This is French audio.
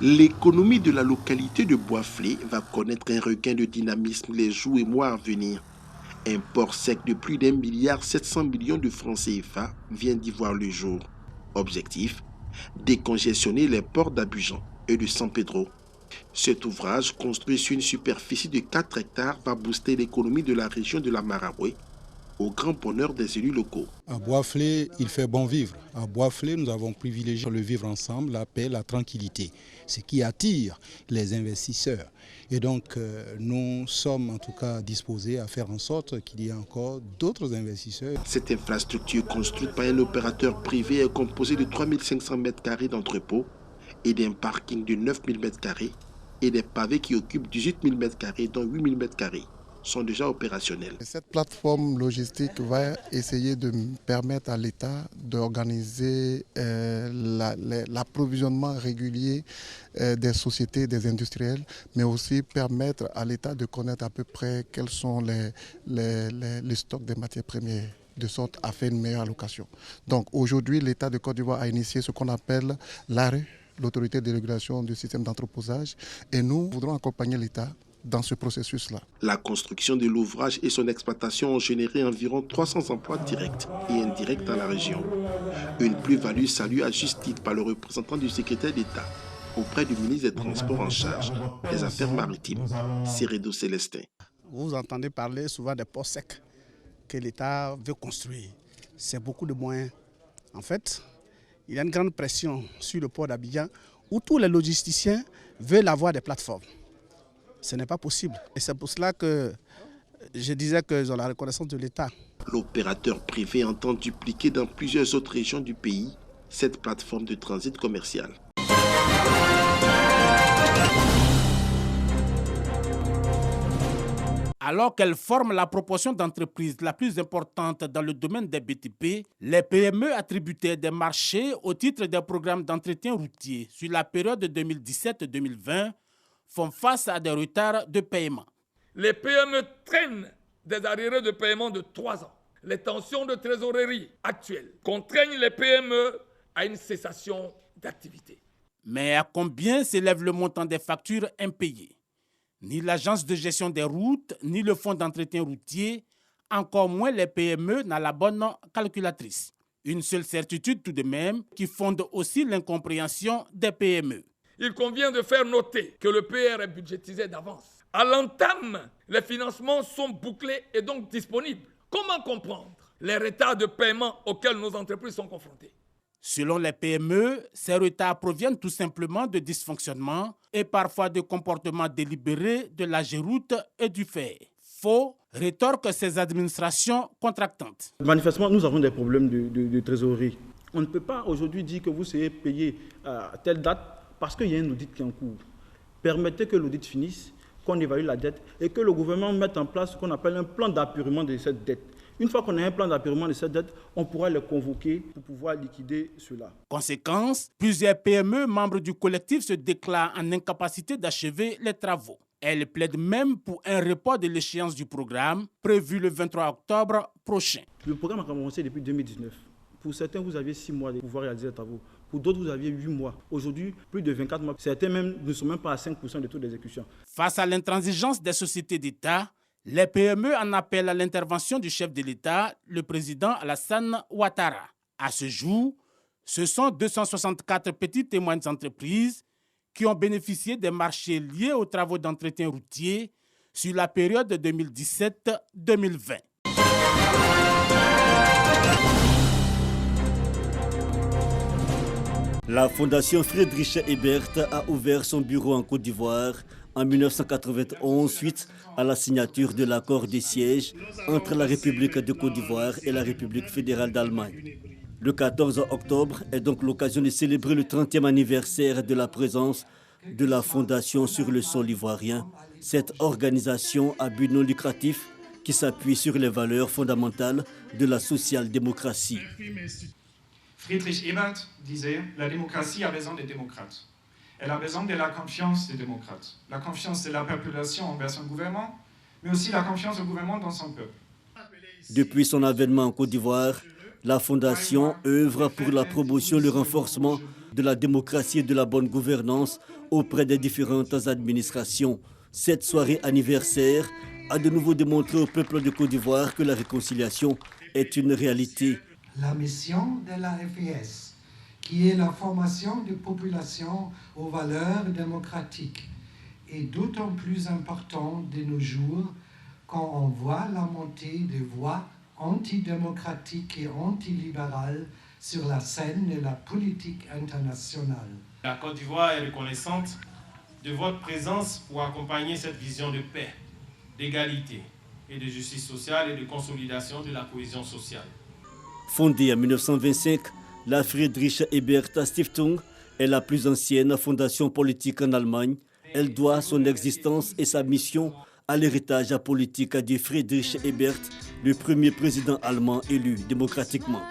L'économie de la localité de Boisflé va connaître un regain de dynamisme les jours et mois à venir. Un port sec de plus d'1,7 milliard de francs CFA vient d'y voir le jour. Objectif, décongestionner les ports d'Abidjan et de San Pedro. Cet ouvrage, construit sur une superficie de 4 hectares, va booster l'économie de la région de la Maraoué, au grand bonheur des élus locaux. À Boisflé, il fait bon vivre. À Boisflé, nous avons privilégié le vivre ensemble, la paix, la tranquillité, ce qui attire les investisseurs. Et donc, nous sommes en tout cas disposés à faire en sorte qu'il y ait encore d'autres investisseurs. Cette infrastructure construite par un opérateur privé est composée de 3500 m² d'entrepôts et d'un parking de 9000 m² et des pavés qui occupent 18 000 m², dont 8 000 m² sont déjà opérationnels. Cette plateforme logistique va essayer de permettre à l'État d'organiser l'approvisionnement régulier des sociétés, des industriels, mais aussi permettre à l'État de connaître à peu près quels sont les stocks des matières premières, de sorte à faire une meilleure allocation. Donc aujourd'hui, l'État de Côte d'Ivoire a initié ce qu'on appelle l'ARE, l'autorité de régulation du système d'entreposage, et nous voudrons accompagner l'État dans ce processus-là. La construction de l'ouvrage et son exploitation ont généré environ 300 emplois directs et indirects dans la région. Une plus-value saluée à juste titre par le représentant du secrétaire d'État auprès du ministre des Transports en charge des Affaires maritimes, Cérédo Célestin. Vous entendez parler souvent des ports secs que l'État veut construire. C'est beaucoup de moyens. En fait, il y a une grande pression sur le port d'Abidjan où tous les logisticiens veulent avoir des plateformes. Ce n'est pas possible. Et c'est pour cela que je disais qu'ils ont la reconnaissance de l'État. L'opérateur privé entend dupliquer dans plusieurs autres régions du pays cette plateforme de transit commercial. Alors qu'elles forment la proportion d'entreprises la plus importante dans le domaine des BTP, les PME attributaient des marchés au titre des programmes d'entretien routier sur la période 2017-2020 font face à des retards de paiement. Les PME traînent des arriérés de paiement de 3 ans. Les tensions de trésorerie actuelles contraignent les PME à une cessation d'activité. Mais à combien s'élève le montant des factures impayées? Ni l'agence de gestion des routes, ni le fonds d'entretien routier, encore moins les PME n'ont la bonne calculatrice. Une seule certitude tout de même qui fonde aussi l'incompréhension des PME. Il convient de faire noter que le PR est budgétisé d'avance. À l'entame, les financements sont bouclés et donc disponibles. Comment comprendre les retards de paiement auxquels nos entreprises sont confrontées? Selon les PME, ces retards proviennent tout simplement de dysfonctionnements et parfois de comportements délibérés de la Géroute et du FER. Faux, rétorquent ces administrations contractantes. Manifestement, nous avons des problèmes de trésorerie. On ne peut pas aujourd'hui dire que vous serez payé à telle date parce qu'il y a un audit qui est en cours. Permettez que l'audit finisse, qu'on évalue la dette et que le gouvernement mette en place ce qu'on appelle un plan d'apurement de cette dette. Une fois qu'on a un plan d'apurement de cette dette, on pourra les convoquer pour pouvoir liquider cela. Conséquence, plusieurs PME membres du collectif se déclarent en incapacité d'achever les travaux. Elles plaident même pour un report de l'échéance du programme prévu le 23 octobre prochain. Le programme a commencé depuis 2019. Pour certains, vous aviez 6 mois pour pouvoir réaliser les travaux. Pour d'autres, vous aviez 8 mois. Aujourd'hui, plus de 24 mois. Certains même ne sont même pas à 5% de taux d'exécution. Face à l'intransigeance des sociétés d'État, les PME en appellent à l'intervention du chef de l'État, le président Alassane Ouattara. À ce jour, ce sont 264 petites et moyennes entreprises qui ont bénéficié des marchés liés aux travaux d'entretien routier sur la période 2017-2020. La Fondation Friedrich Ebert a ouvert son bureau en Côte d'Ivoire en 1991 suite à la signature de l'accord de siège entre la République de Côte d'Ivoire et la République fédérale d'Allemagne. Le 14 octobre est donc l'occasion de célébrer le 30e anniversaire de la présence de la Fondation sur le sol ivoirien. Cette organisation à but non lucratif qui s'appuie sur les valeurs fondamentales de la social-démocratie. Friedrich Ebert disait « La démocratie a besoin des démocrates. Elle a besoin de la confiance des démocrates. La confiance de la population envers son gouvernement, mais aussi la confiance du gouvernement dans son peuple. » Depuis son avènement en Côte d'Ivoire, La Fondation œuvre pour la promotion et le renforcement de la démocratie et de la bonne gouvernance auprès des différentes administrations. Cette soirée anniversaire a de nouveau démontré au peuple de Côte d'Ivoire que la réconciliation est une réalité. La mission de la FIS, qui est la formation des populations aux valeurs démocratiques, est d'autant plus importante de nos jours quand on voit la montée des voix antidémocratiques et antilibérales sur la scène de la politique internationale. La Côte d'Ivoire est reconnaissante de votre présence pour accompagner cette vision de paix, d'égalité et de justice sociale et de consolidation de la cohésion sociale. Fondée en 1925, la Friedrich Ebert Stiftung est la plus ancienne fondation politique en Allemagne. Elle doit son existence et sa mission à l'héritage politique de Friedrich Ebert, le premier président allemand élu démocratiquement.